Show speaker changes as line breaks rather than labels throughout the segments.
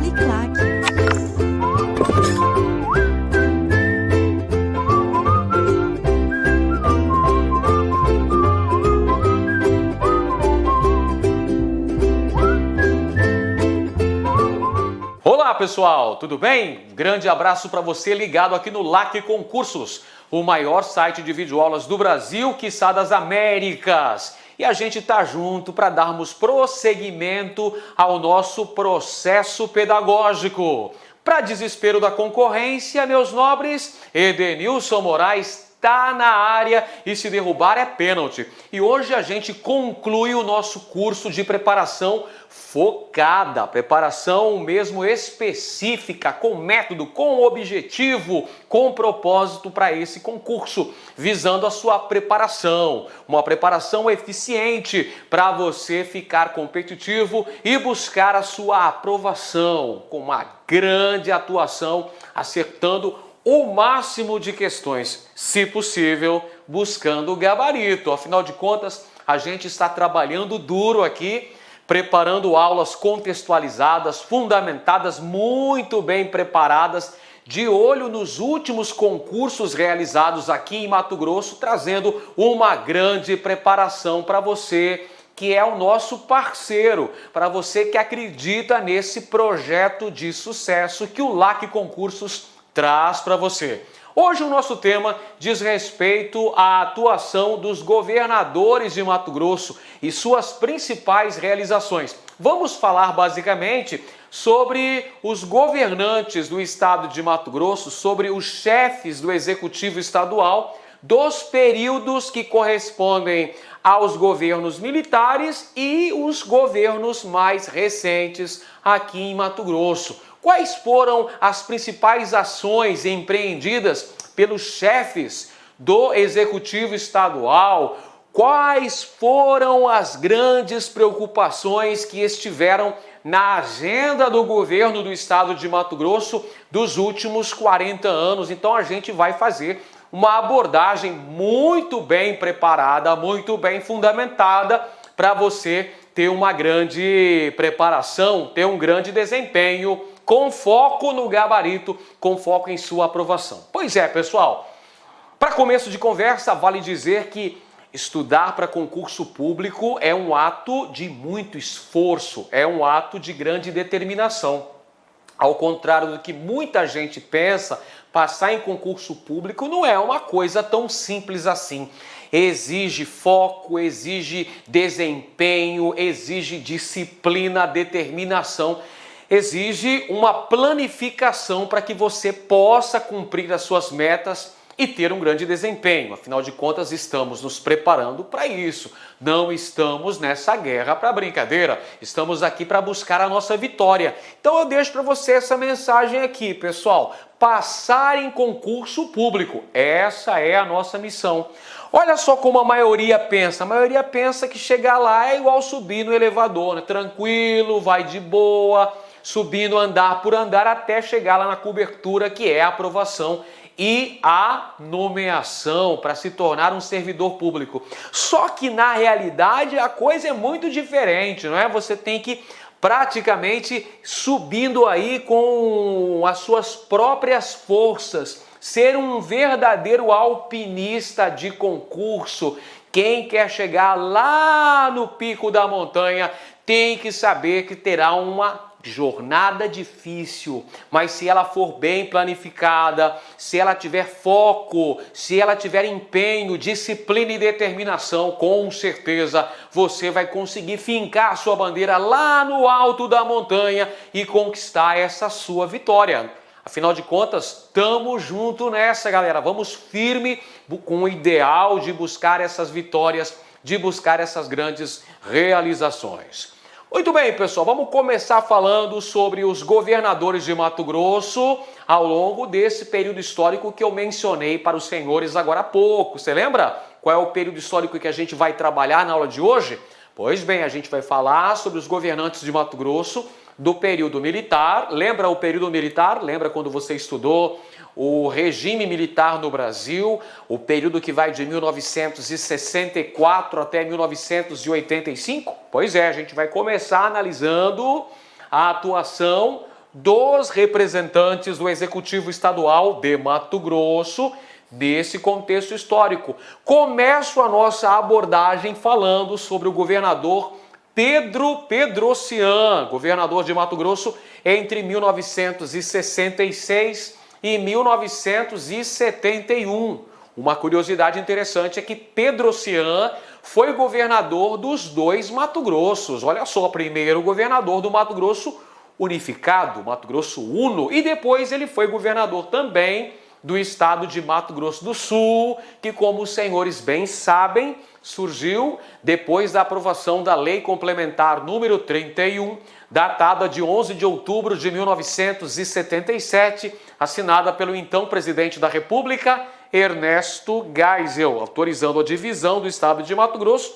Uniclac.
Olá pessoal, tudo bem? Um grande abraço para você ligado aqui no LAC Concursos, o maior site de videoaulas do Brasil, quiçá das Américas. E a gente tá junto para darmos prosseguimento ao nosso processo pedagógico. Para desespero da concorrência, meus nobres, Edenilson Moraes está na área e se derrubar é pênalti. E hoje a gente conclui o nosso curso de preparação focada, preparação mesmo específica, com método, com objetivo, com propósito para esse concurso, visando a sua preparação, uma preparação eficiente para você ficar competitivo e buscar a sua aprovação, com uma grande atuação, acertando o máximo de questões, se possível, buscando o gabarito. Afinal de contas, a gente está trabalhando duro aqui, preparando aulas contextualizadas, fundamentadas, muito bem preparadas, de olho nos últimos concursos realizados aqui em Mato Grosso, trazendo uma grande preparação para você, que é o nosso parceiro, para você que acredita nesse projeto de sucesso que o LAC Concursos traz para você. Hoje o nosso tema diz respeito à atuação dos governadores de Mato Grosso e suas principais realizações. Vamos falar basicamente sobre os governantes do estado de Mato Grosso, sobre os chefes do executivo estadual, dos períodos que correspondem aos governos militares e os governos mais recentes aqui em Mato Grosso. Quais foram as principais ações empreendidas pelos chefes do Executivo Estadual? Quais foram as grandes preocupações que estiveram na agenda do governo do estado de Mato Grosso dos últimos 40 anos? Então a gente vai fazer uma abordagem muito bem preparada, muito bem fundamentada para você ter uma grande preparação, ter um grande desempenho, com foco no gabarito, com foco em sua aprovação. Pois é, pessoal, para começo de conversa, vale dizer que estudar para concurso público é um ato de muito esforço, é um ato de grande determinação. Ao contrário do que muita gente pensa, passar em concurso público não é uma coisa tão simples assim. Exige foco, exige desempenho, exige disciplina, determinação. Exige uma planificação para que você possa cumprir as suas metas e ter um grande desempenho. Afinal de contas, estamos nos preparando para isso. Não estamos nessa guerra para brincadeira. Estamos aqui para buscar a nossa vitória. Então eu deixo para você essa mensagem aqui, pessoal. Passar em concurso público. Essa é a nossa missão. Olha só como a maioria pensa. A maioria pensa que chegar lá é igual subir no elevador, né? Tranquilo, vai de boa, subindo andar por andar até chegar lá na cobertura, que é a aprovação e a nomeação para se tornar um servidor público. Só que na realidade a coisa é muito diferente, não é? Você tem que praticamente subindo aí com as suas próprias forças, ser um verdadeiro alpinista de concurso. Quem quer chegar lá no pico da montanha tem que saber que terá uma jornada difícil, mas se ela for bem planificada, se ela tiver foco, se ela tiver empenho, disciplina e determinação, com certeza você vai conseguir fincar sua bandeira lá no alto da montanha e conquistar essa sua vitória. Afinal de contas, estamos juntos nessa, galera. Vamos firme com o ideal de buscar essas vitórias, de buscar essas grandes realizações. Muito bem, pessoal, vamos começar falando sobre os governadores de Mato Grosso ao longo desse período histórico que eu mencionei para os senhores agora há pouco. Você lembra qual é o período histórico que a gente vai trabalhar na aula de hoje? Pois bem, a gente vai falar sobre os governantes de Mato Grosso do período militar. Lembra o período militar? Lembra quando você estudou o regime militar no Brasil, o período que vai de 1964 até 1985? Pois é, a gente vai começar analisando a atuação dos representantes do Executivo Estadual de Mato Grosso nesse contexto histórico. Começo a nossa abordagem falando sobre o governador Pedro Pedrocian, governador de Mato Grosso entre 1966 e 1971. Uma curiosidade interessante é que Pedrocian foi governador dos dois Mato Grossos. Olha só, primeiro governador do Mato Grosso unificado, Mato Grosso Uno, e depois ele foi governador também do estado de Mato Grosso do Sul, que, como os senhores bem sabem, surgiu depois da aprovação da Lei Complementar número 31, datada de 11 de outubro de 1977, assinada pelo então presidente da República, Ernesto Geisel, autorizando a divisão do estado de Mato Grosso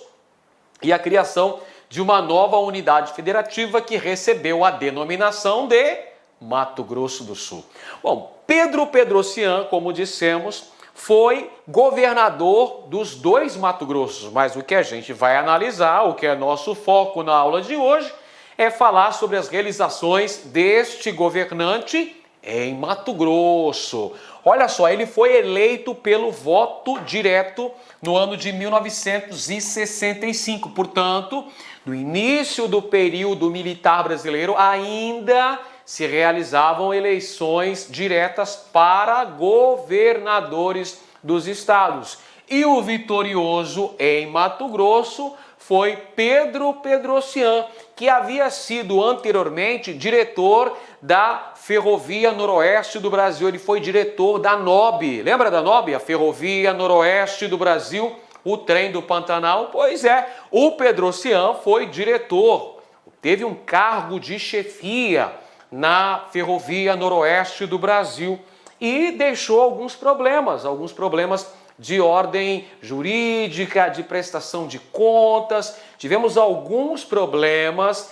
e a criação de uma nova unidade federativa que recebeu a denominação de Mato Grosso do Sul. Bom, Pedro Pedrocian, como dissemos, foi governador dos dois Mato Grossos, mas o que a gente vai analisar, o que é nosso foco na aula de hoje, é falar sobre as realizações deste governante em Mato Grosso. Olha só, ele foi eleito pelo voto direto no ano de 1965, portanto, no início do período militar brasileiro, ainda se realizavam eleições diretas para governadores dos estados. E o vitorioso em Mato Grosso foi Pedro Pedrocian, que havia sido anteriormente diretor da Ferrovia Noroeste do Brasil. Ele foi diretor da NOB. Lembra da NOB? A Ferrovia Noroeste do Brasil, o trem do Pantanal? Pois é, o Pedrocian foi diretor, teve um cargo de chefia na Ferrovia Noroeste do Brasil e deixou alguns problemas de ordem jurídica, de prestação de contas. Tivemos alguns problemas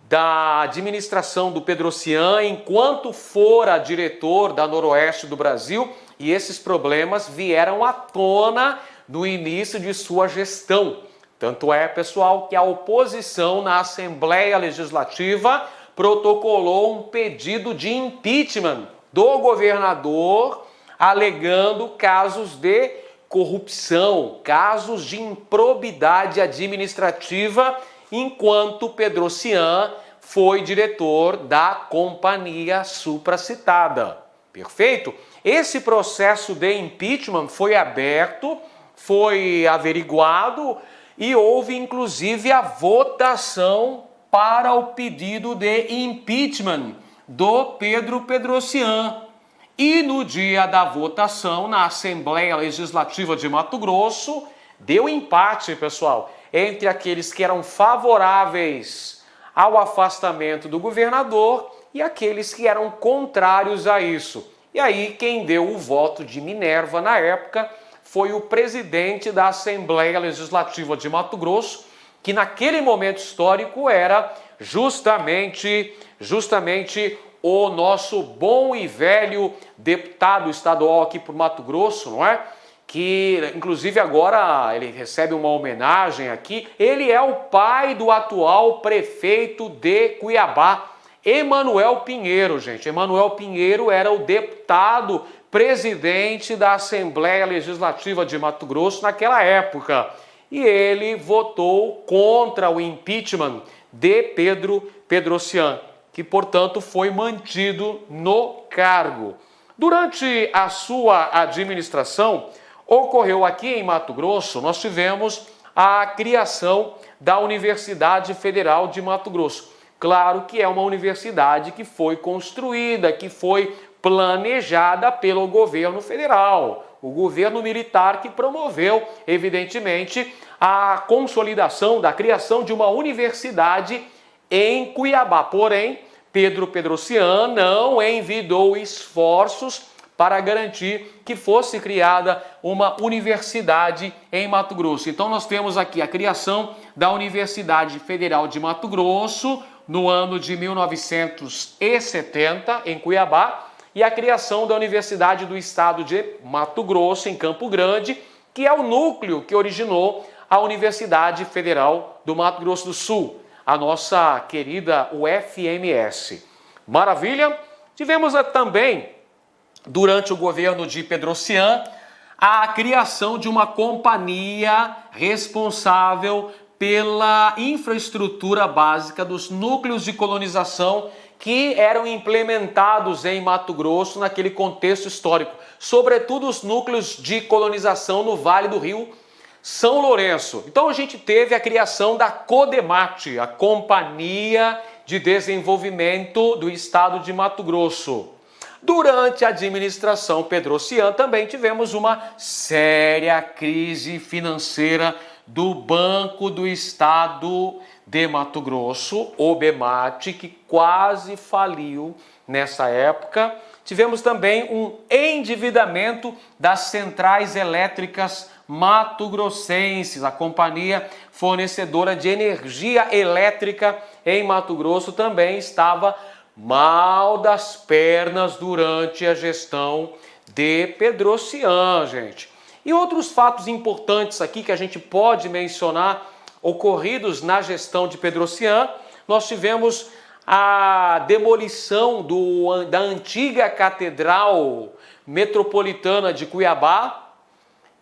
da administração do Pedrocian enquanto fora diretor da Noroeste do Brasil, e esses problemas vieram à tona no início de sua gestão. Tanto é, pessoal, que a oposição na Assembleia Legislativa protocolou um pedido de impeachment do governador, alegando casos de corrupção, casos de improbidade administrativa, enquanto Pedrocian foi diretor da companhia supracitada. Perfeito? Esse processo de impeachment foi aberto, foi averiguado e houve inclusive a votação para o pedido de impeachment do Pedro Pedrocian. E no dia da votação na Assembleia Legislativa de Mato Grosso, deu empate, pessoal, entre aqueles que eram favoráveis ao afastamento do governador e aqueles que eram contrários a isso. E aí quem deu o voto de Minerva na época foi o presidente da Assembleia Legislativa de Mato Grosso, que naquele momento histórico era justamente o nosso bom e velho deputado estadual aqui por Mato Grosso, não é? Que inclusive agora ele recebe uma homenagem aqui. Ele é o pai do atual prefeito de Cuiabá, Emanuel Pinheiro, gente. Emanuel Pinheiro era o deputado presidente da Assembleia Legislativa de Mato Grosso naquela época. E ele votou contra o impeachment de Pedro Pedrocian, que, portanto, foi mantido no cargo. Durante a sua administração, ocorreu aqui em Mato Grosso, nós tivemos a criação da Universidade Federal de Mato Grosso. Claro que é uma universidade que foi construída, que foi planejada pelo governo federal, o governo militar que promoveu, evidentemente, a consolidação da criação de uma universidade em Cuiabá. Porém, Pedro Pedrocian não envidou esforços para garantir que fosse criada uma universidade em Mato Grosso. Então nós temos aqui a criação da Universidade Federal de Mato Grosso no ano de 1970 em Cuiabá e a criação da Universidade do Estado de Mato Grosso em Campo Grande, que é o núcleo que originou a Universidade Federal do Mato Grosso do Sul, a nossa querida UFMS. Maravilha. Tivemos também, durante o governo de Petrosian, a criação de uma companhia responsável pela infraestrutura básica dos núcleos de colonização que eram implementados em Mato Grosso naquele contexto histórico, sobretudo os núcleos de colonização no Vale do Rio São Lourenço. Então a gente teve a criação da CODEMAT, a Companhia de Desenvolvimento do Estado de Mato Grosso. Durante a administração Petrosian também tivemos uma séria crise financeira do Banco do Estado de Mato Grosso, o BEMAT, que quase faliu nessa época. Tivemos também um endividamento das centrais elétricas mato-grossenses. A companhia fornecedora de energia elétrica em Mato Grosso também estava mal das pernas durante a gestão de Petrosian, gente. E outros fatos importantes aqui que a gente pode mencionar ocorridos na gestão de Petrosian, nós tivemos a demolição da antiga Catedral Metropolitana de Cuiabá,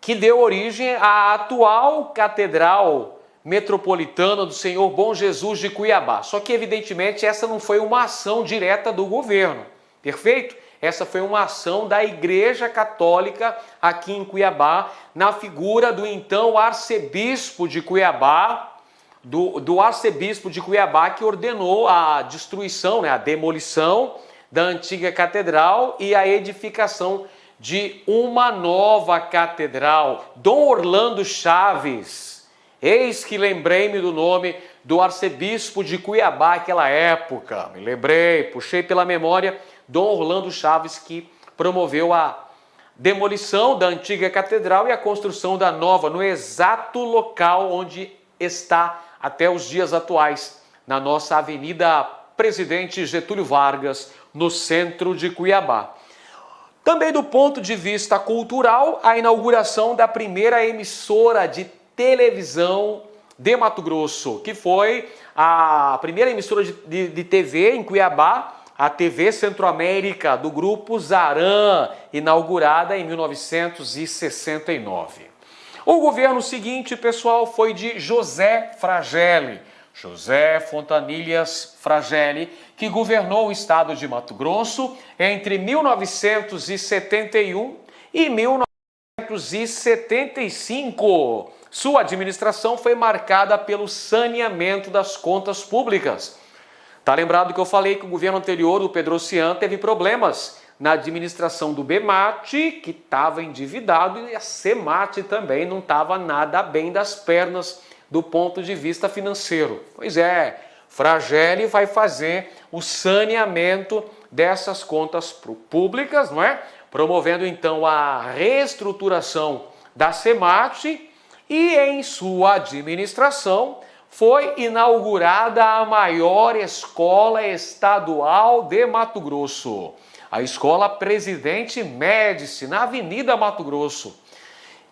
que deu origem à atual Catedral Metropolitana do Senhor Bom Jesus de Cuiabá. Só que, evidentemente, essa não foi uma ação direta do governo, perfeito? Essa foi uma ação da Igreja Católica aqui em Cuiabá, na figura do então arcebispo de Cuiabá, do arcebispo de Cuiabá, que ordenou a destruição, a demolição da antiga catedral e a edificação de uma nova catedral. Dom Orlando Chaves, eis que lembrei-me do nome do arcebispo de Cuiabá naquela época, me lembrei, puxei pela memória, Dom Orlando Chaves, que promoveu a demolição da antiga catedral e a construção da nova, no exato local onde está até os dias atuais, na nossa Avenida Presidente Getúlio Vargas, no centro de Cuiabá. Também do ponto de vista cultural, a inauguração da primeira emissora de televisão de Mato Grosso, que foi a primeira emissora de TV em Cuiabá, a TV Centro-América, do Grupo Zaran, inaugurada em 1969. O governo seguinte, pessoal, foi de José Fragelli, José Fontanilhas Fragelli, que governou o estado de Mato Grosso entre 1971 e 1975. Sua administração foi marcada pelo saneamento das contas públicas. Tá lembrado que eu falei que o governo anterior, o Petrosian, teve problemas na administração do BEMAT, que estava endividado, e a CEMAT também não estava nada bem das pernas do ponto de vista financeiro. Pois é, Fragelli vai fazer o saneamento dessas contas públicas, não é? Promovendo então a reestruturação da CEMAT, e em sua administração foi inaugurada a maior escola estadual de Mato Grosso, a Escola Presidente Médici, na Avenida Mato Grosso.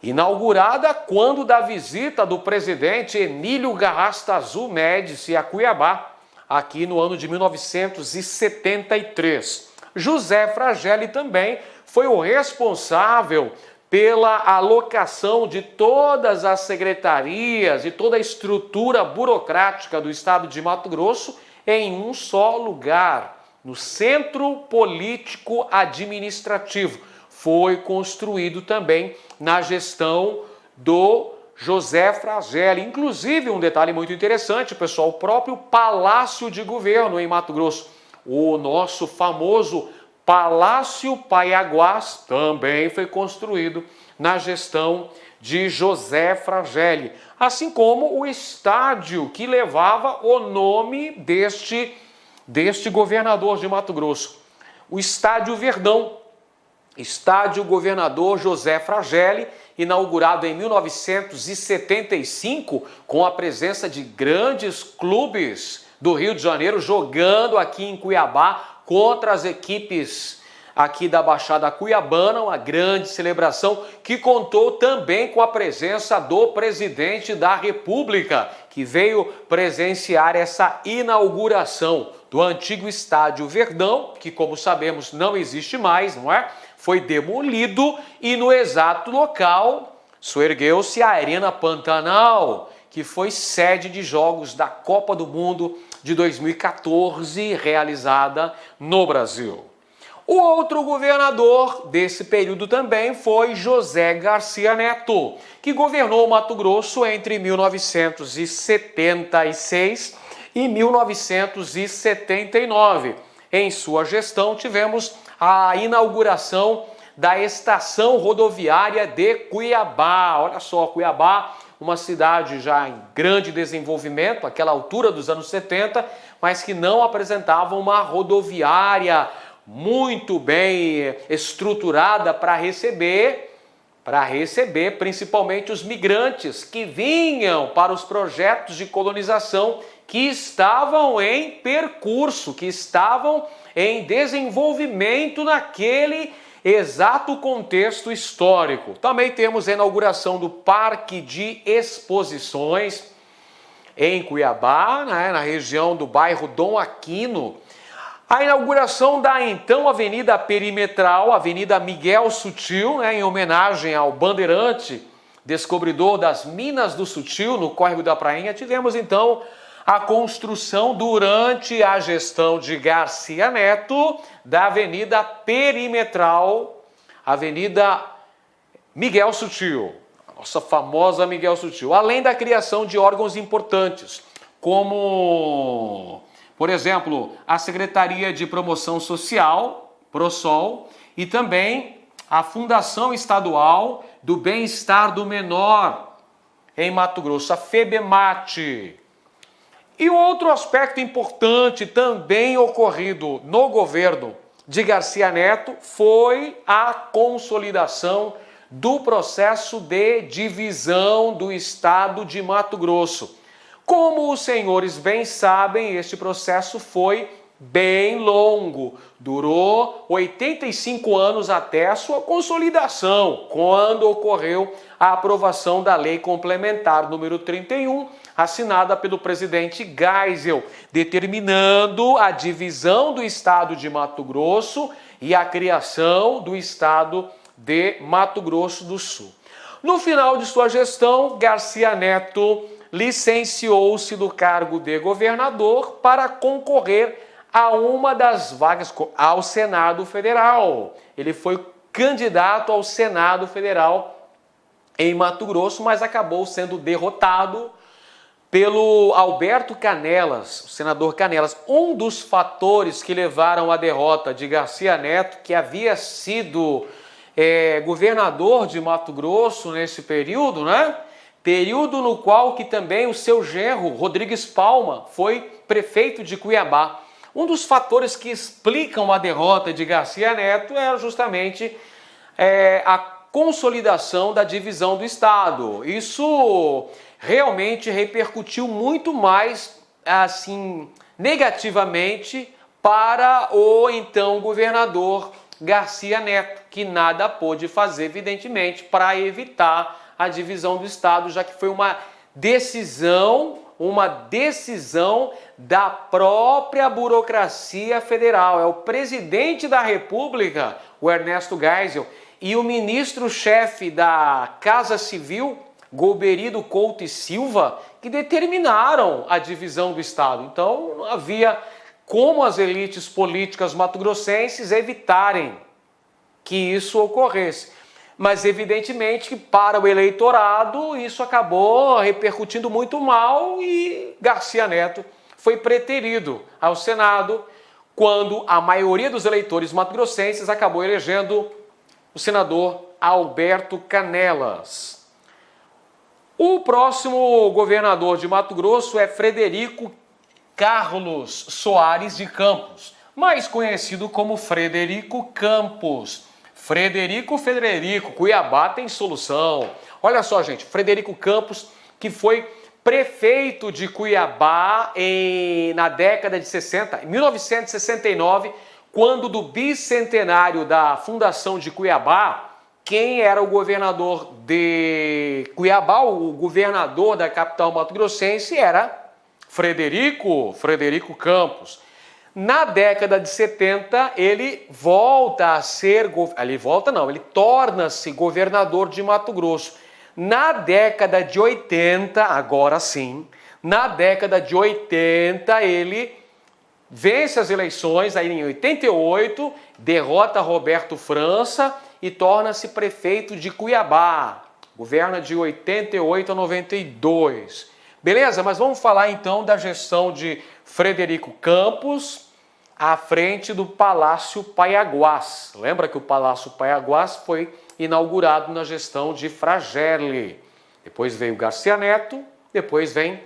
Inaugurada quando da visita do presidente Emílio Garrastazu Médici a Cuiabá, aqui no ano de 1973. José Fragelli também foi o responsável pela alocação de todas as secretarias e toda a estrutura burocrática do estado de Mato Grosso em um só lugar, no Centro Político Administrativo. Foi construído também na gestão do José Fragelli. Inclusive, um detalhe muito interessante, pessoal, o próprio Palácio de Governo em Mato Grosso, o nosso famoso Palácio Paiaguás, também foi construído na gestão de José Fragelli, assim como o estádio que levava o nome deste governador de Mato Grosso, o Estádio Verdão, Estádio Governador José Fragelli, inaugurado em 1975, com a presença de grandes clubes do Rio de Janeiro jogando aqui em Cuiabá contra as equipes aqui da Baixada Cuiabana, uma grande celebração que contou também com a presença do presidente da República, que veio presenciar essa inauguração. do antigo estádio Verdão, que como sabemos não existe mais, não é? Foi demolido e no exato local soergueu-se a Arena Pantanal, que foi sede de jogos da Copa do Mundo de 2014, realizada no Brasil. O outro governador desse período também foi José Garcia Neto, que governou o Mato Grosso entre 1976 e 1979. Em sua gestão, tivemos a inauguração da estação rodoviária de Cuiabá. Olha só, Cuiabá, uma cidade já em grande desenvolvimento, àquela altura dos anos 70, mas que não apresentava uma rodoviária muito bem estruturada para receber principalmente os migrantes que vinham para os projetos de colonização que estavam em percurso, que estavam em desenvolvimento naquele exato contexto histórico. Também temos a inauguração do Parque de Exposições em Cuiabá, né, na região do bairro Dom Aquino. A inauguração da então Avenida Perimetral, Avenida Miguel Sutil, né, em homenagem ao bandeirante descobridor das Minas do Sutil, no Córrego da Prainha. Tivemos então a construção durante a gestão de Garcia Neto da Avenida Perimetral, Avenida Miguel Sutil, nossa famosa Miguel Sutil, além da criação de órgãos importantes, como, por exemplo, a Secretaria de Promoção Social, PROSOL, e também a Fundação Estadual do Bem-Estar do Menor em Mato Grosso, a FEBEMAT. E outro aspecto importante também ocorrido no governo de Garcia Neto foi a consolidação do processo de divisão do estado de Mato Grosso. Como os senhores bem sabem, este processo foi bem longo, durou 85 anos até a sua consolidação, quando ocorreu a aprovação da Lei Complementar número 31, assinada pelo presidente Geisel, determinando a divisão do estado de Mato Grosso e a criação do estado de Mato Grosso do Sul. No final de sua gestão, Garcia Neto licenciou-se do cargo de governador para concorrer a uma das vagas ao Senado Federal. Ele foi candidato ao Senado Federal em Mato Grosso, mas acabou sendo derrotado pelo Alberto Canelas, o senador Canelas. Um dos fatores que levaram à derrota de Garcia Neto, que havia sido governador de Mato Grosso nesse período, né? Período no qual que também o seu genro, Rodrigues Palma, foi prefeito de Cuiabá. Um dos fatores que explicam a derrota de Garcia Neto era justamente a consolidação da divisão do estado. Isso realmente repercutiu muito mais, assim, negativamente para o então governador Garcia Neto, que nada pôde fazer, evidentemente, para evitar a divisão do estado, já que foi uma decisão da própria burocracia federal. É o presidente da República, o Ernesto Geisel, e o ministro-chefe da Casa Civil, Golbery Couto e Silva, que determinaram a divisão do estado. Então, não havia como as elites políticas mato-grossenses evitarem que isso ocorresse. Mas, evidentemente, que para o eleitorado isso acabou repercutindo muito mal e Garcia Neto foi preterido ao Senado quando a maioria dos eleitores mato-grossenses acabou elegendo o senador Alberto Canelas. O próximo governador de Mato Grosso é Frederico Carlos Soares de Campos, mais conhecido como Frederico Campos. Frederico, Cuiabá tem solução. Olha só, gente, Frederico Campos, que foi prefeito de Cuiabá na década de 60, em 1969, quando do bicentenário da fundação de Cuiabá, quem era o governador de Cuiabá, o governador da capital mato-grossense, era Frederico Campos. Na década de 70, ele volta a ser, ele torna-se governador de Mato Grosso. Na década de 80, agora sim, na década de 80, ele vence as eleições, aí em 88, derrota Roberto França e torna-se prefeito de Cuiabá. Governa de 88 a 92. Beleza? Mas vamos falar então da gestão de Frederico Campos à frente do Palácio Paiaguás. Lembra que o Palácio Paiaguás foi inaugurado na gestão de Fragelli. Depois veio Garcia Neto, depois vem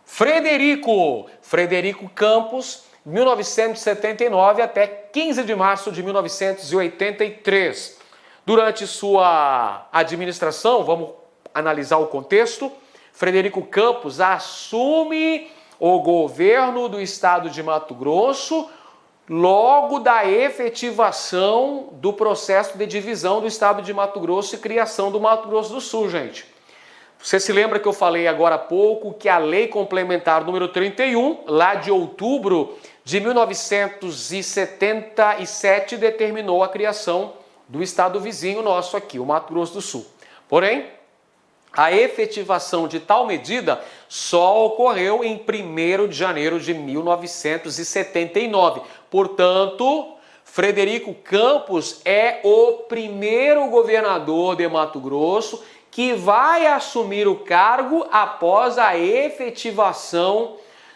Frederico Campos, 1979 até 15 de março de 1983. Durante sua administração, vamos analisar o contexto, Frederico Campos assume o governo do estado de Mato Grosso logo da efetivação do processo de divisão do estado de Mato Grosso e criação do Mato Grosso do Sul, gente. Você se lembra que eu falei agora há pouco que a Lei Complementar número 31, lá de outubro de 1977, determinou a criação do estado vizinho nosso aqui, o Mato Grosso do Sul. Porém, a efetivação de tal medida só ocorreu em 1º de janeiro de 1979. Portanto, Frederico Campos é o primeiro governador de Mato Grosso que vai assumir o cargo após a efetivação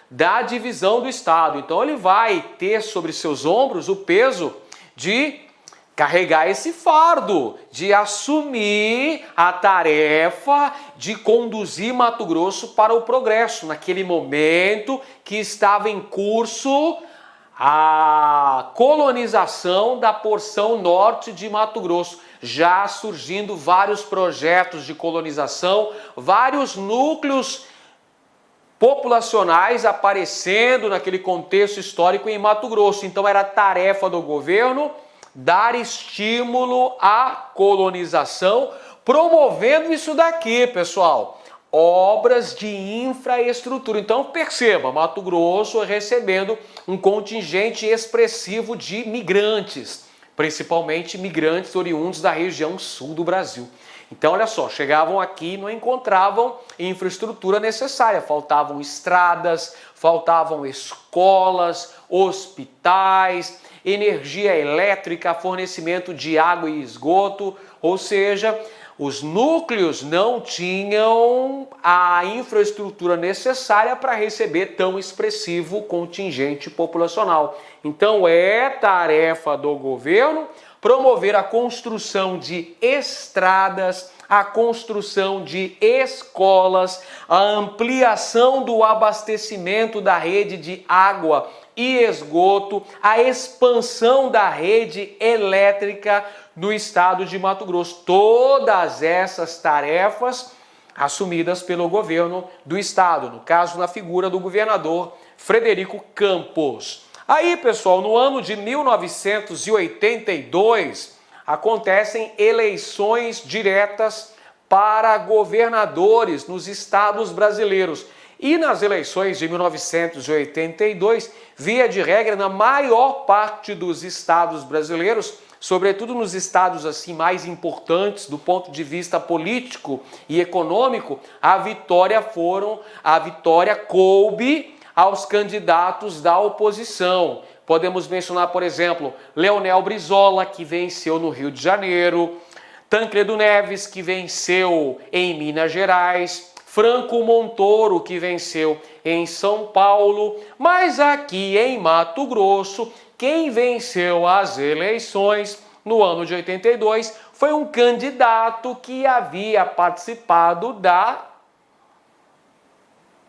da divisão do estado. Então ele vai ter sobre seus ombros o peso de carregar esse fardo, de assumir a tarefa de conduzir Mato Grosso para o progresso, naquele momento que estava em curso a colonização da porção norte de Mato Grosso, já surgindo vários projetos de colonização, vários núcleos populacionais aparecendo naquele contexto histórico em Mato Grosso. Então era tarefa do governo dar estímulo à colonização, promovendo isso daqui, pessoal, obras de infraestrutura. Então perceba, Mato Grosso recebendo um contingente expressivo de migrantes, principalmente migrantes oriundos da região sul do Brasil. Então olha só, chegavam aqui e não encontravam infraestrutura necessária, faltavam estradas, faltavam escolas, hospitais, energia elétrica, fornecimento de água e esgoto, ou seja, os núcleos não tinham a infraestrutura necessária para receber tão expressivo contingente populacional. Então é tarefa do governo promover a construção de estradas, a construção de escolas, a ampliação do abastecimento da rede de água e esgoto, a expansão da rede elétrica no estado de Mato Grosso. Todas essas tarefas assumidas pelo governo do estado, no caso na figura do governador Frederico Campos. Aí, pessoal, no ano de 1982, acontecem eleições diretas para governadores nos estados brasileiros. E nas eleições de 1982, via de regra, na maior parte dos estados brasileiros, sobretudo nos estados assim mais importantes do ponto de vista político e econômico, a vitória coube aos candidatos da oposição. Podemos mencionar, por exemplo, Leonel Brizola, que venceu no Rio de Janeiro, Tancredo Neves, que venceu em Minas Gerais, Franco Montoro, que venceu em São Paulo, mas aqui em Mato Grosso, quem venceu as eleições no ano de 82 foi um candidato que havia participado da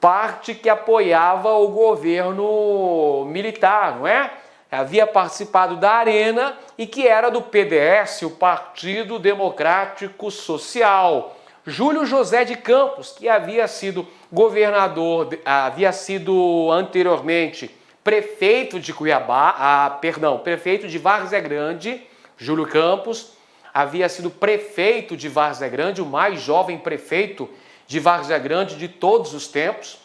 parte que apoiava o governo militar, não é? Havia participado da Arena e que era do PDS, o Partido Democrático Social. Júlio José de Campos, que havia sido governador, havia sido anteriormente prefeito de prefeito de Várzea Grande. Júlio Campos havia sido prefeito de Várzea Grande, o mais jovem prefeito de Várzea Grande de todos os tempos,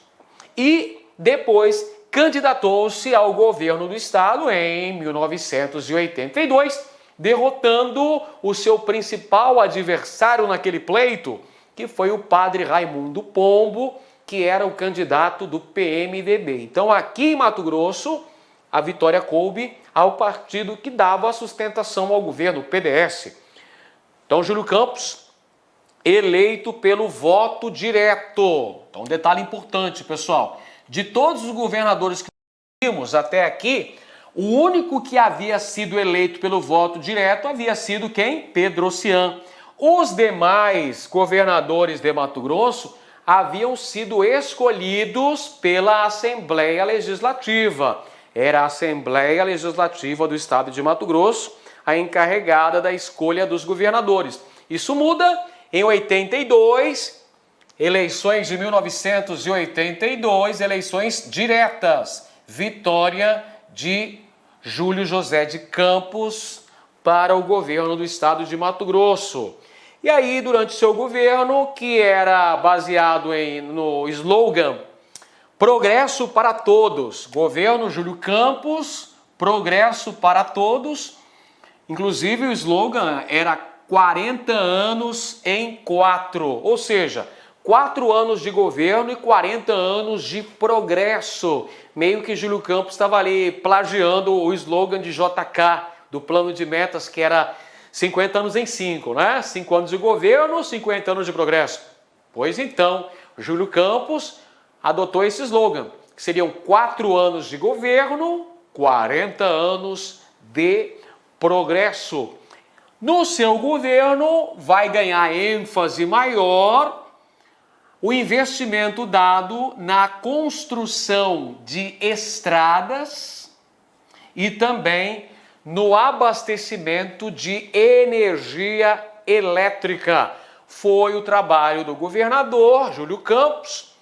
e depois candidatou-se ao governo do estado em 1982, derrotando o seu principal adversário naquele pleito, que foi o padre Raimundo Pombo, que era o candidato do PMDB. Então, aqui em Mato Grosso, a vitória coube ao partido que dava a sustentação ao governo, o PDS. Então, Júlio Campos, eleito pelo voto direto. Então, um detalhe importante, pessoal. De todos os governadores que vimos até aqui, o único que havia sido eleito pelo voto direto havia sido quem? Pedro Ocean. Os demais governadores de Mato Grosso haviam sido escolhidos pela Assembleia Legislativa. Era a Assembleia Legislativa do Estado de Mato Grosso a encarregada da escolha dos governadores. Isso muda em 82, eleições de 1982, eleições diretas. Vitória de Júlio José de Campos para o governo do Estado de Mato Grosso. E aí, durante seu governo, que era baseado no slogan Progresso para Todos, governo Júlio Campos, Progresso para Todos, inclusive o slogan era 40 anos em 4, ou seja, 4 anos de governo e 40 anos de progresso. Meio que Júlio Campos estava ali plagiando o slogan de JK, do plano de metas, que era 50 anos em 5, né? 5 anos de governo, 50 anos de progresso. Pois então, Júlio Campos adotou esse slogan, que seriam 4 anos de governo, 40 anos de progresso. No seu governo, vai ganhar ênfase maior o investimento dado na construção de estradas e também no abastecimento de energia elétrica. Foi o trabalho do governador Júlio Campos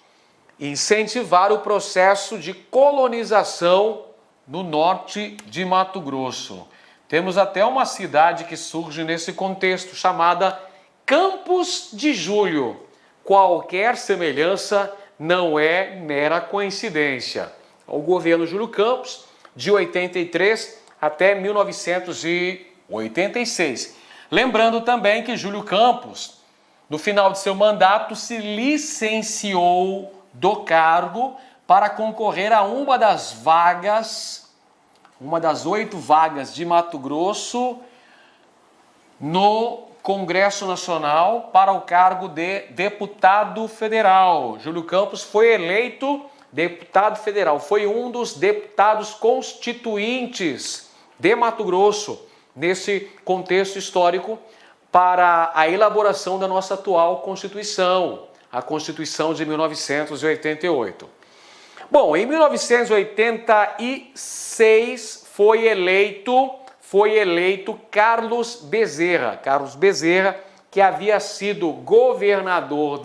incentivar o processo de colonização no norte de Mato Grosso. Temos até uma cidade que surge nesse contexto, chamada Campos de Júlio. Qualquer semelhança não é mera coincidência. O governo Júlio Campos, de 83 até 1986. Lembrando também que Júlio Campos, no final de seu mandato, se licenciou do cargo para concorrer a uma das 8 vagas de Mato Grosso no Congresso Nacional para o cargo de deputado federal. Júlio Campos foi eleito deputado federal, foi um dos deputados constituintes de Mato Grosso, nesse contexto histórico, para a elaboração da nossa atual Constituição, a Constituição de 1988. Bom, em 1986 foi eleito Carlos Bezerra. Carlos Bezerra, que havia sido governador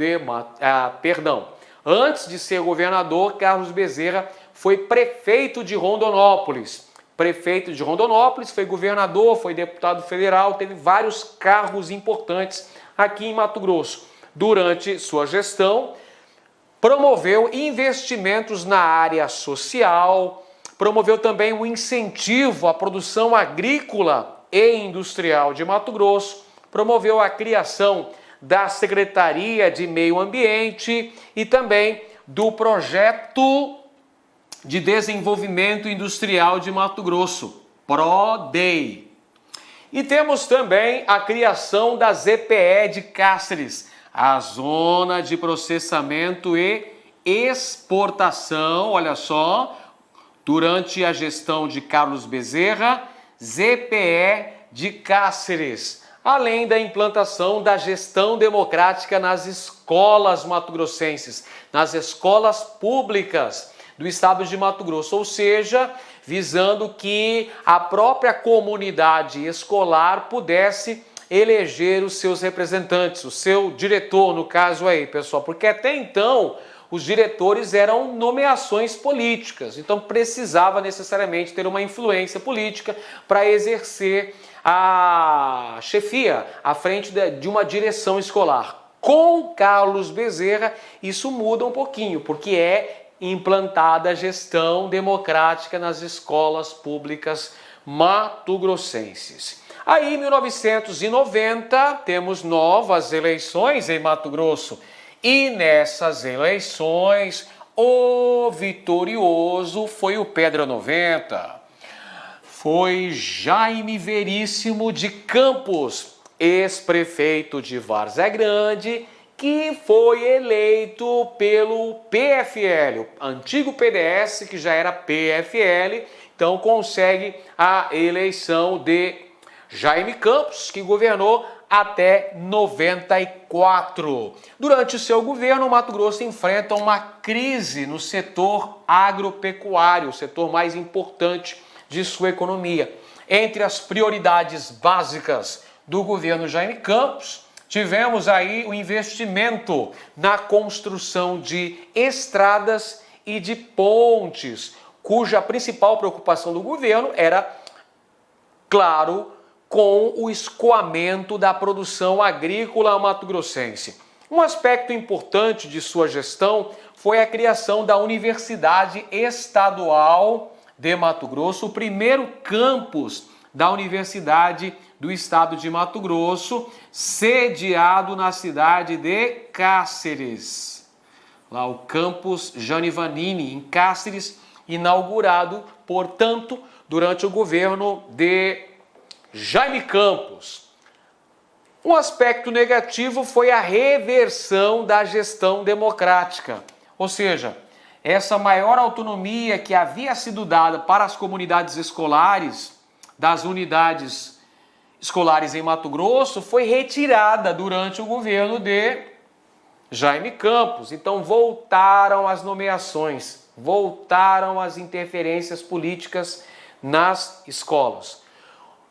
antes de ser governador, Carlos Bezerra foi prefeito de Rondonópolis. Prefeito de Rondonópolis, foi governador, foi deputado federal, teve vários cargos importantes aqui em Mato Grosso. Durante sua gestão, promoveu investimentos na área social, promoveu também o incentivo à produção agrícola e industrial de Mato Grosso, promoveu a criação da Secretaria de Meio Ambiente e também do Projeto de Desenvolvimento Industrial de Mato Grosso, PRODEI. E temos também a criação da ZPE de Cáceres, a Zona de Processamento e Exportação, olha só, durante a gestão de Carlos Bezerra, ZPE de Cáceres, além da implantação da gestão democrática nas escolas mato-grossenses, nas escolas públicas do estado de Mato Grosso, ou seja, visando que a própria comunidade escolar pudesse eleger os seus representantes, o seu diretor, no caso aí, pessoal, porque até então os diretores eram nomeações políticas, então precisava necessariamente ter uma influência política para exercer a chefia à frente de uma direção escolar. Com Carlos Bezerra, isso muda um pouquinho, porque é implantada a gestão democrática nas escolas públicas mato-grossenses. Aí, em 1990, temos novas eleições em Mato Grosso. E nessas eleições, o vitorioso foi o Pedra 90. Foi Jaime Veríssimo de Campos, ex-prefeito de Várzea Grande, que foi eleito pelo PFL, o antigo PDS, que já era PFL, então consegue a eleição de Jaime Campos, que governou até 94. Durante o seu governo, o Mato Grosso enfrenta uma crise no setor agropecuário, o setor mais importante de sua economia. Entre as prioridades básicas do governo Jaime Campos, tivemos aí o investimento na construção de estradas e de pontes, cuja principal preocupação do governo era, claro, com o escoamento da produção agrícola mato-grossense. Um aspecto importante de sua gestão foi a criação da Universidade Estadual de Mato Grosso, o primeiro campus da Universidade do Estado de Mato Grosso, sediado na cidade de Cáceres. Lá o campus Jane Vanini, em Cáceres, inaugurado, portanto, durante o governo de Jaime Campos. Um aspecto negativo foi a reversão da gestão democrática, ou seja, essa maior autonomia que havia sido dada para as comunidades escolares das unidades escolares em Mato Grosso foi retirada durante o governo de Jaime Campos. Então voltaram as nomeações, voltaram as interferências políticas nas escolas.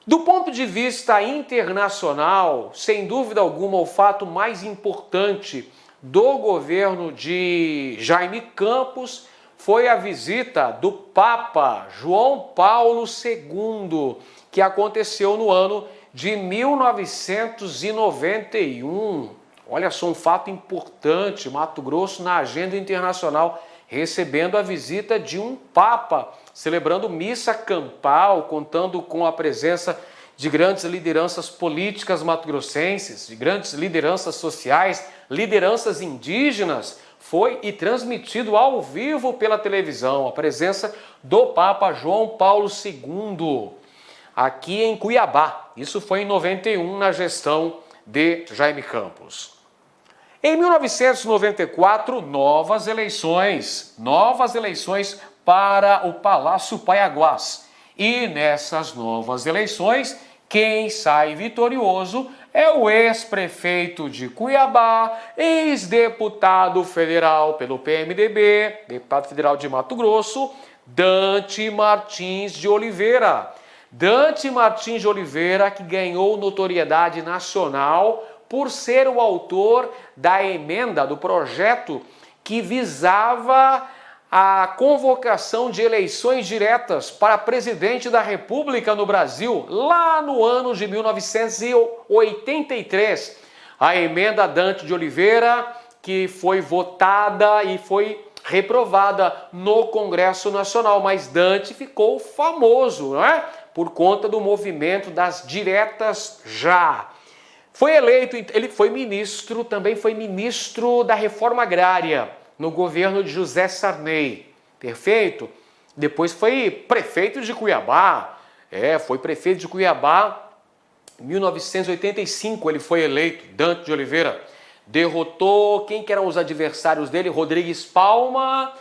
Do ponto de vista internacional, sem dúvida alguma, o fato mais importante do governo de Jaime Campos foi a visita do Papa João Paulo II, que aconteceu no ano de 1991. Olha só, um fato importante, Mato Grosso na agenda internacional, recebendo a visita de um Papa, celebrando missa campal, contando com a presença de grandes lideranças políticas mato-grossenses, de grandes lideranças sociais, lideranças indígenas. Foi e transmitido ao vivo pela televisão a presença do Papa João Paulo II, aqui em Cuiabá. Isso foi em 91, na gestão de Jaime Campos. Em 1994, novas eleições para o Palácio Paiaguás. E nessas novas eleições, quem sai vitorioso é o ex-prefeito de Cuiabá, ex-deputado federal pelo PMDB, deputado federal de Mato Grosso, Dante Martins de Oliveira. Dante Martins de Oliveira, que ganhou notoriedade nacional por ser o autor da emenda do projeto que visava a convocação de eleições diretas para presidente da República no Brasil, lá no ano de 1983. A emenda Dante de Oliveira, que foi votada e foi reprovada no Congresso Nacional, mas Dante ficou famoso, não é? Por conta do movimento das diretas já. Foi eleito, ele foi ministro, também foi ministro da Reforma Agrária no governo de José Sarney. Perfeito? Depois foi prefeito de Cuiabá. Foi prefeito de Cuiabá em 1985, ele foi eleito, Dante de Oliveira. Derrotou, quem que eram os adversários dele? Rodrigues Palma.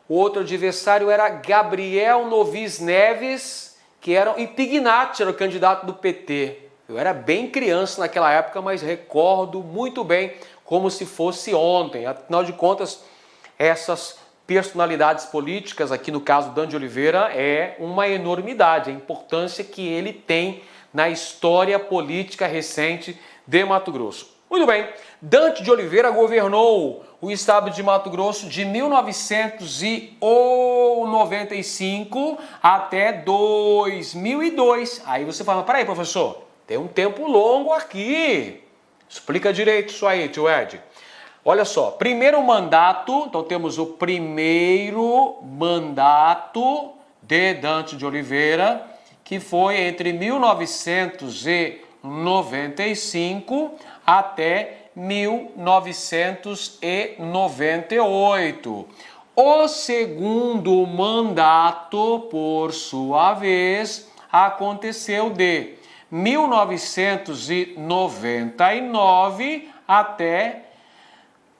O outro adversário era Gabriel Novis Neves, e Pignatti era o candidato do PT. Eu era bem criança naquela época, mas recordo muito bem como se fosse ontem. Afinal de contas, essas personalidades políticas, aqui no caso Dante de Oliveira, é uma enormidade, a importância que ele tem na história política recente de Mato Grosso. Muito bem, Dante de Oliveira governou o estado de Mato Grosso de 1995 até 2002. Aí você fala, peraí, professor, tem um tempo longo aqui. Explica direito isso aí, tio Ed. Olha só, primeiro mandato, então temos o primeiro mandato de Dante de Oliveira, que foi entre 1995 até 1998. O segundo mandato, por sua vez, aconteceu de 1999 até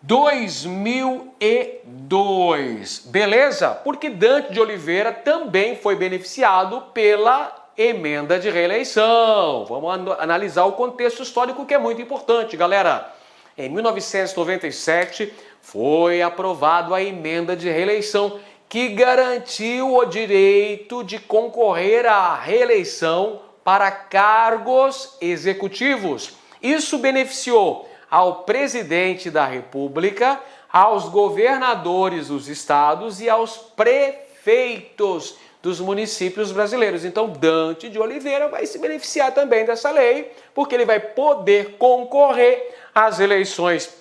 2002, beleza? Porque Dante de Oliveira também foi beneficiado pela emenda de reeleição. Vamos analisar o contexto histórico, que é muito importante, galera. Em 1997 foi aprovada a emenda de reeleição que garantiu o direito de concorrer à reeleição para cargos executivos. Isso beneficiou ao presidente da República, aos governadores dos estados e aos prefeitos dos municípios brasileiros. Então, Dante de Oliveira vai se beneficiar também dessa lei, porque ele vai poder concorrer às eleições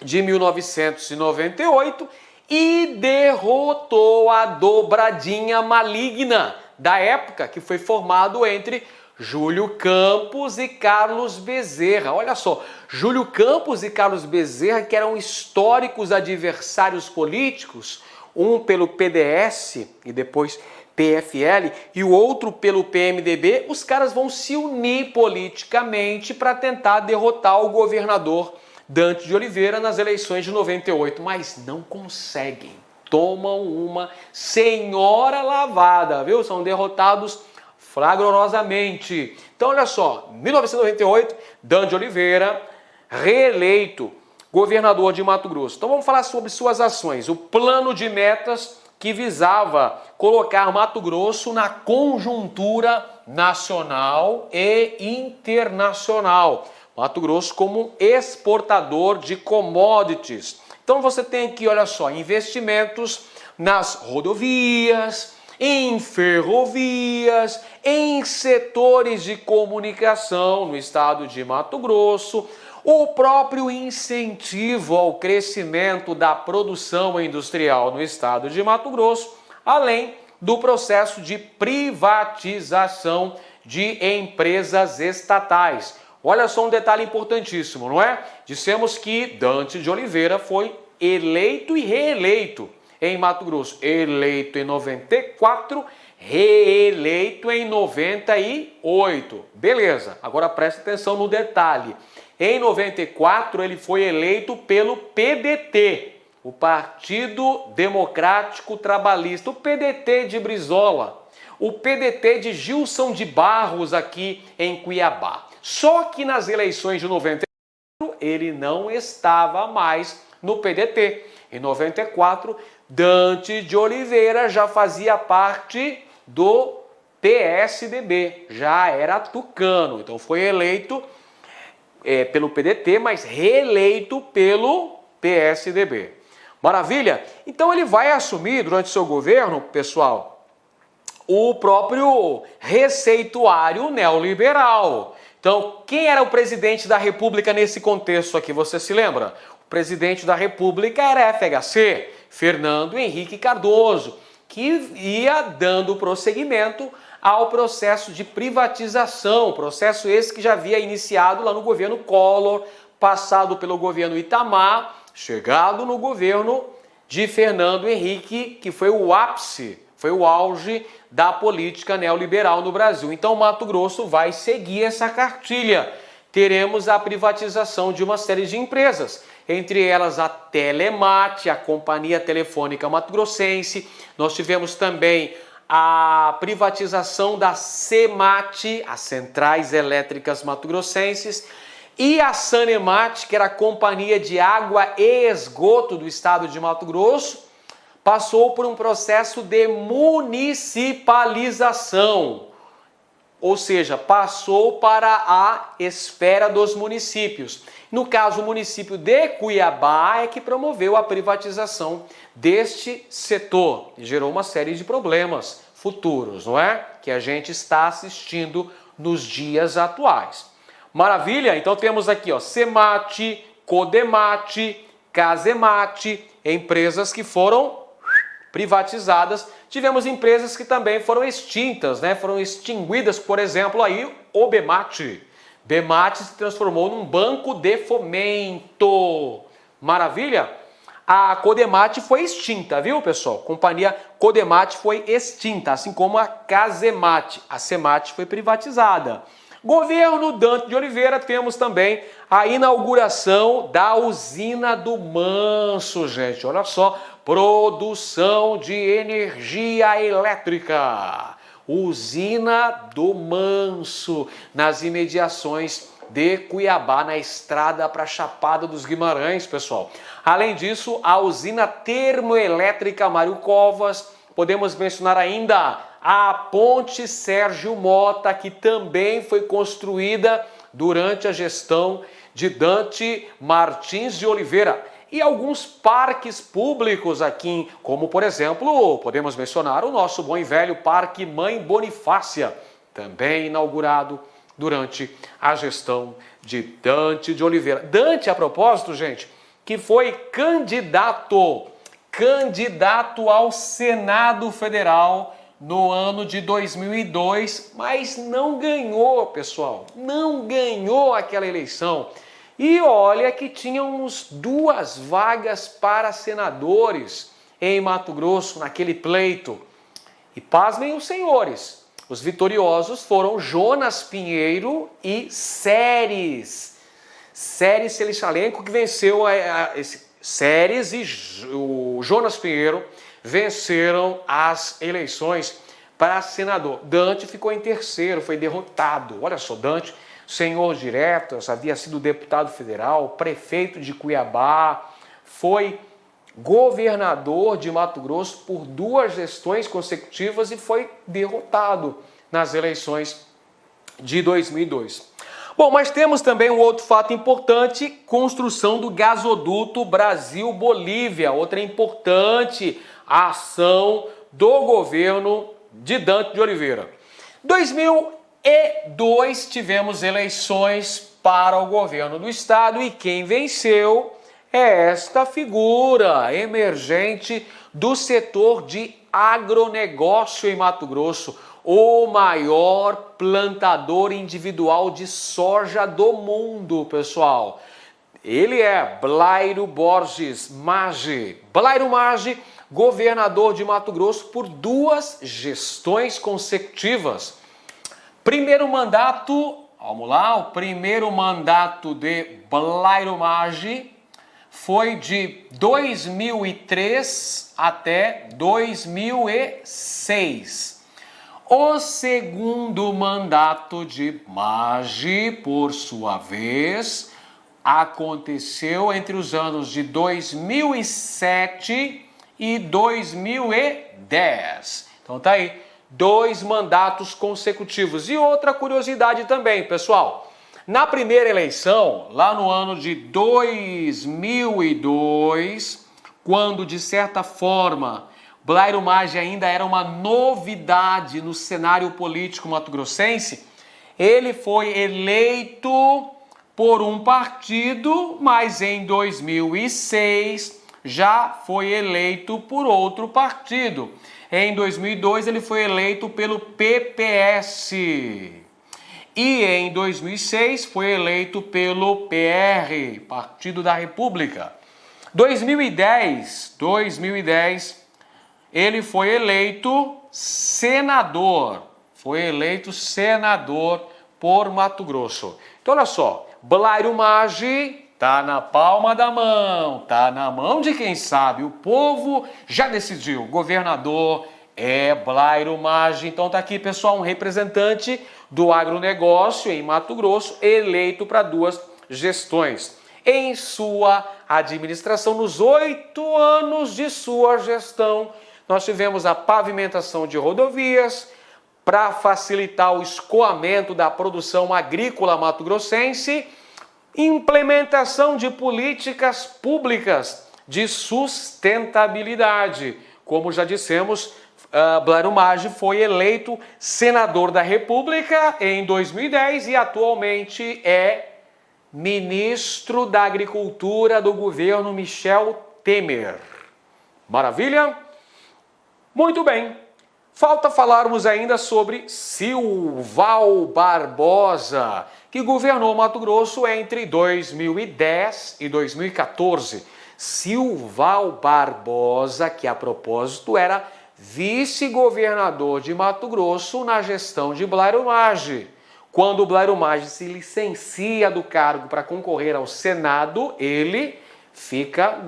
de 1998 e derrotou a dobradinha maligna da época, que foi formado entre Júlio Campos e Carlos Bezerra. Olha só, Júlio Campos e Carlos Bezerra, que eram históricos adversários políticos, um pelo PDS e depois PFL e o outro pelo PMDB, os caras vão se unir politicamente para tentar derrotar o governador Dante de Oliveira nas eleições de 98, mas não conseguem. Tomam uma senhora lavada, viu? São derrotados flagrosamente. Então, olha só, 1998, Dante de Oliveira, reeleito governador de Mato Grosso. Então, vamos falar sobre suas ações. O plano de metas que visava colocar Mato Grosso na conjuntura nacional e internacional. Mato Grosso como exportador de commodities. Então, você tem aqui, olha só, investimentos nas rodovias, em ferrovias, em setores de comunicação no estado de Mato Grosso, o próprio incentivo ao crescimento da produção industrial no estado de Mato Grosso, além do processo de privatização de empresas estatais. Olha só um detalhe importantíssimo, não é? Dissemos que Dante de Oliveira foi eleito e reeleito em Mato Grosso, eleito em 94, reeleito em 98. Beleza, agora preste atenção no detalhe. Em 94 ele foi eleito pelo PDT, o Partido Democrático Trabalhista, o PDT de Brizola, o PDT de Gilson de Barros aqui em Cuiabá. Só que nas eleições de 94 ele não estava mais no PDT. Em 94, Dante de Oliveira já fazia parte do PSDB, já era tucano. Então foi eleito pelo PDT, mas reeleito pelo PSDB. Maravilha? Então ele vai assumir durante seu governo, pessoal, o próprio receituário neoliberal. Então, quem era o presidente da República nesse contexto aqui, você se lembra? O presidente da República era FHC, Fernando Henrique Cardoso, que ia dando prosseguimento ao processo de privatização, processo esse que já havia iniciado lá no governo Collor, passado pelo governo Itamar, chegado no governo de Fernando Henrique, que foi o ápice, foi o auge da política neoliberal no Brasil. Então, Mato Grosso vai seguir essa cartilha. Teremos a privatização de uma série de empresas, entre elas a Telemate, a Companhia Telefônica Mato Grossense. Nós tivemos também a privatização da CEMAT, as Centrais Elétricas Mato Grossenses, e a Sanemat, que era a Companhia de Água e Esgoto do estado de Mato Grosso, passou por um processo de municipalização, ou seja, passou para a esfera dos municípios. No caso, o município de Cuiabá é que promoveu a privatização deste setor e gerou uma série de problemas futuros, não é? Que a gente está assistindo nos dias atuais. Maravilha? Então temos aqui, ó, CEMAT, CODEMAT, Casemate, empresas que foram privatizadas. Tivemos empresas que também foram extintas, né? Foram extinguidas, por exemplo, aí o Bemate. Bemate se transformou num banco de fomento. Maravilha? A Codemate foi extinta, viu, pessoal? A companhia Codemate foi extinta, assim como a Casemate. A Semate foi privatizada. Governo Dante de Oliveira, temos também a inauguração da usina do Manso, gente. Olha só, produção de energia elétrica. Usina do Manso, nas imediações de Cuiabá, na estrada para Chapada dos Guimarães, pessoal. Além disso, a usina termoelétrica Mário Covas. Podemos mencionar ainda a Ponte Sérgio Mota, que também foi construída durante a gestão de Dante Martins de Oliveira. E alguns parques públicos aqui, como por exemplo, podemos mencionar o nosso bom e velho Parque Mãe Bonifácia, também inaugurado durante a gestão de Dante de Oliveira. Dante, a propósito, gente, que foi candidato ao Senado Federal no ano de 2002, mas não ganhou, pessoal, não ganhou aquela eleição. E olha que tínhamos 2 vagas para senadores em Mato Grosso naquele pleito. E pasmem os senhores, os vitoriosos foram Jonas Pinheiro e Séries Selichalenko, que venceu Séries, e o Jonas Pinheiro venceram as eleições para senador. Dante ficou em terceiro, foi derrotado. Olha só, Dante, senhor diretas, havia sido deputado federal, prefeito de Cuiabá, foi governador de Mato Grosso por 2 gestões consecutivas e foi derrotado nas eleições de 2002. Bom, mas temos também um outro fato importante, construção do gasoduto Brasil-Bolívia, outra importante ação do governo de Dante de Oliveira. 2002 tivemos eleições para o governo do estado e quem venceu é esta figura emergente do setor de agronegócio em Mato Grosso, o maior plantador individual de soja do mundo, pessoal. Ele é Blairo Borges Maggi. Blairo Maggi, governador de Mato Grosso por 2 gestões consecutivas. Primeiro mandato, vamos lá, o primeiro mandato de Blairo Maggi foi de 2003 até 2006. O segundo mandato de Maggi, por sua vez, aconteceu entre os anos de 2007 e 2010. Então tá aí, 2 mandatos consecutivos. E outra curiosidade também, pessoal. Na primeira eleição, lá no ano de 2002, quando de certa forma Blairo Maggi ainda era uma novidade no cenário político mato-grossense, ele foi eleito por um partido, mas em 2006 já foi eleito por outro partido. Em 2002 ele foi eleito pelo PPS e em 2006 foi eleito pelo PR, Partido da República. 2010 ele foi eleito senador por Mato Grosso. Então olha só, Blairo Maggi tá na palma da mão, tá na mão de quem sabe. O povo já decidiu, governador é Blairo Maggi. Então tá aqui, pessoal, um representante do agronegócio em Mato Grosso, eleito para 2 gestões. Em sua administração, nos 8 anos de sua gestão, nós tivemos a pavimentação de rodovias para facilitar o escoamento da produção agrícola mato-grossense, implementação de políticas públicas de sustentabilidade. Como já dissemos, Blairo Maggi foi eleito senador da República em 2010 e atualmente é ministro da Agricultura do governo Michel Temer. Maravilha? Muito bem. Falta falarmos ainda sobre Silval Barbosa, que governou Mato Grosso entre 2010 e 2014. Silval Barbosa, que a propósito era vice-governador de Mato Grosso na gestão de Blairo Maggi. Quando o Blairo Maggi se licencia do cargo para concorrer ao Senado, ele fica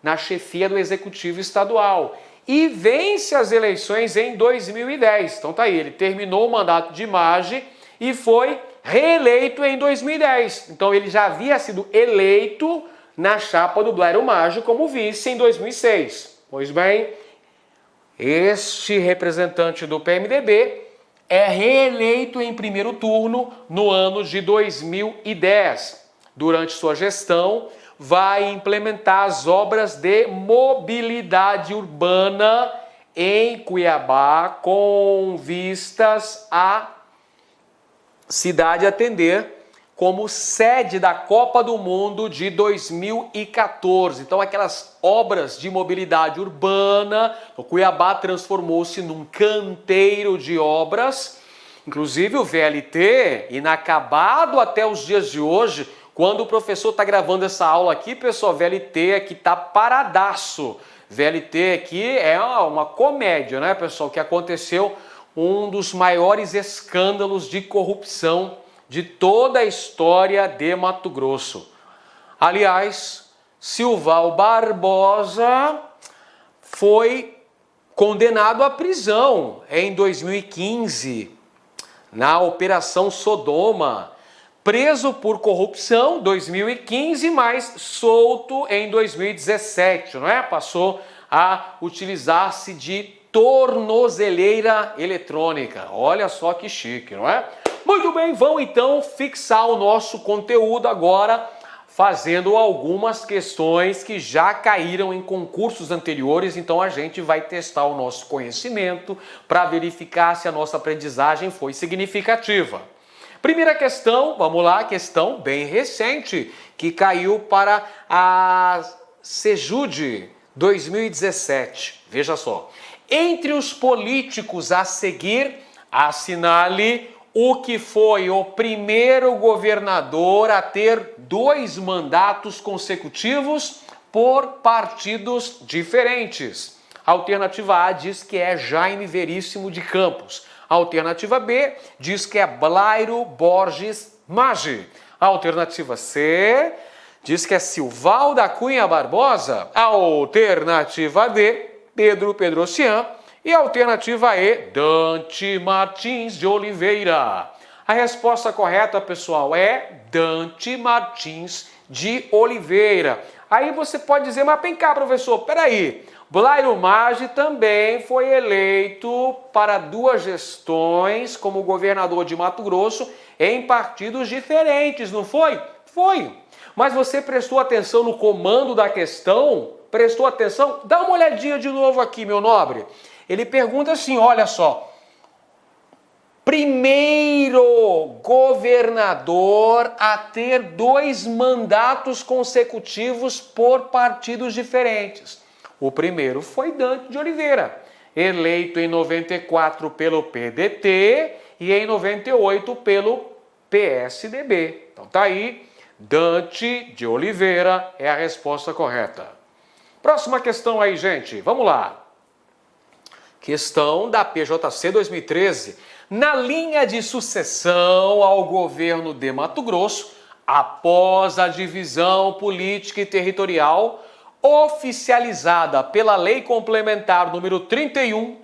na chefia do Executivo Estadual e vence as eleições em 2010. Então tá aí, ele terminou o mandato de Maggi e foi reeleito em 2010. Então ele já havia sido eleito na chapa do Blairo Maggi como vice em 2006. Pois bem, este representante do PMDB é reeleito em primeiro turno no ano de 2010. Durante sua gestão, vai implementar as obras de mobilidade urbana em Cuiabá, com vistas à cidade atender como sede da Copa do Mundo de 2014. Então, aquelas obras de mobilidade urbana, o Cuiabá transformou-se num canteiro de obras. Inclusive, o VLT, inacabado até os dias de hoje, quando o professor está gravando essa aula aqui, pessoal, VLT aqui está paradaço. VLT aqui é uma comédia, né, pessoal, que aconteceu um dos maiores escândalos de corrupção de toda a história de Mato Grosso. Aliás, Silval Barbosa foi condenado à prisão em 2015, na Operação Sodoma, preso por corrupção 2015, mas solto em 2017, não é? Passou a utilizar-se de tornozeleira eletrônica. Olha só que chique, não é? Muito bem, vamos então fixar o nosso conteúdo agora, fazendo algumas questões que já caíram em concursos anteriores, então a gente vai testar o nosso conhecimento para verificar se a nossa aprendizagem foi significativa. Primeira questão, vamos lá, questão bem recente, que caiu para a Sejude 2017. Veja só, entre os políticos a seguir, assinale o que foi o primeiro governador a ter 2 mandatos consecutivos por partidos diferentes. A alternativa A diz que é Jaime Veríssimo de Campos. A alternativa B diz que é Blairo Borges Maggi. A alternativa C diz que é Silval da Cunha Barbosa. A alternativa D, Pedro Pedrocian. E a alternativa E, Dante Martins de Oliveira. A resposta correta, pessoal, é Dante Martins de Oliveira. Aí você pode dizer, mas vem cá, professor, peraí. Blairo Maggi também foi eleito para 2 gestões como governador de Mato Grosso em partidos diferentes, não foi? Foi. Mas você prestou atenção no comando da questão? Prestou atenção? Dá uma olhadinha de novo aqui, meu nobre. Ele pergunta assim, olha só, primeiro governador a ter 2 mandatos consecutivos por partidos diferentes. O primeiro foi Dante de Oliveira, eleito em 94 pelo PDT e em 98 pelo PSDB. Então tá aí, Dante de Oliveira é a resposta correta. Próxima questão aí, gente, vamos lá. Questão da PJC 2013. Na linha de sucessão ao governo de Mato Grosso, após a divisão política e territorial oficializada pela Lei Complementar número 31,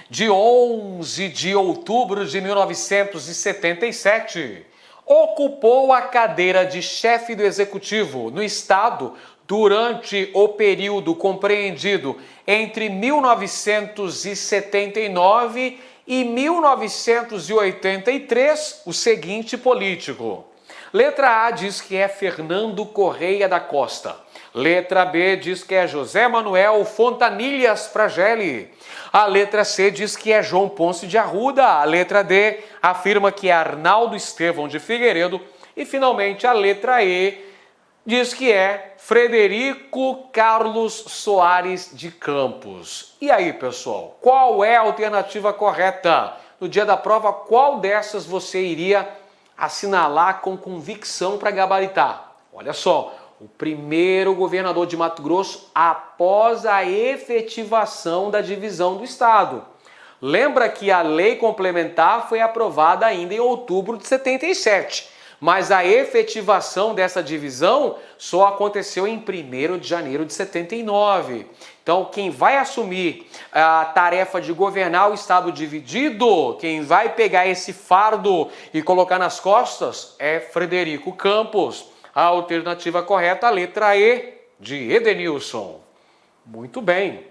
de 11 de outubro de 1977, ocupou a cadeira de chefe do Executivo no Estado durante o período compreendido entre 1979 e 1983, o seguinte político: Letra A diz que é Fernando Correia da Costa. Letra B diz que é José Manuel Fontanilhas Fragelli. A letra C diz que é João Ponce de Arruda. A letra D afirma que é Arnaldo Estevão de Figueiredo. E, finalmente, a letra E diz que é Frederico Carlos Soares de Campos. E aí, pessoal, qual é a alternativa correta? No dia da prova, qual dessas você iria assinalar com convicção para gabaritar? Olha só, o primeiro governador de Mato Grosso após a efetivação da divisão do estado. Lembra que a lei complementar foi aprovada ainda em outubro de 77, mas a efetivação dessa divisão só aconteceu em 1º de janeiro de 79. Então, quem vai assumir a tarefa de governar o estado dividido, quem vai pegar esse fardo e colocar nas costas é Frederico Campos. A alternativa correta, a letra E, de Edenilson. Muito bem.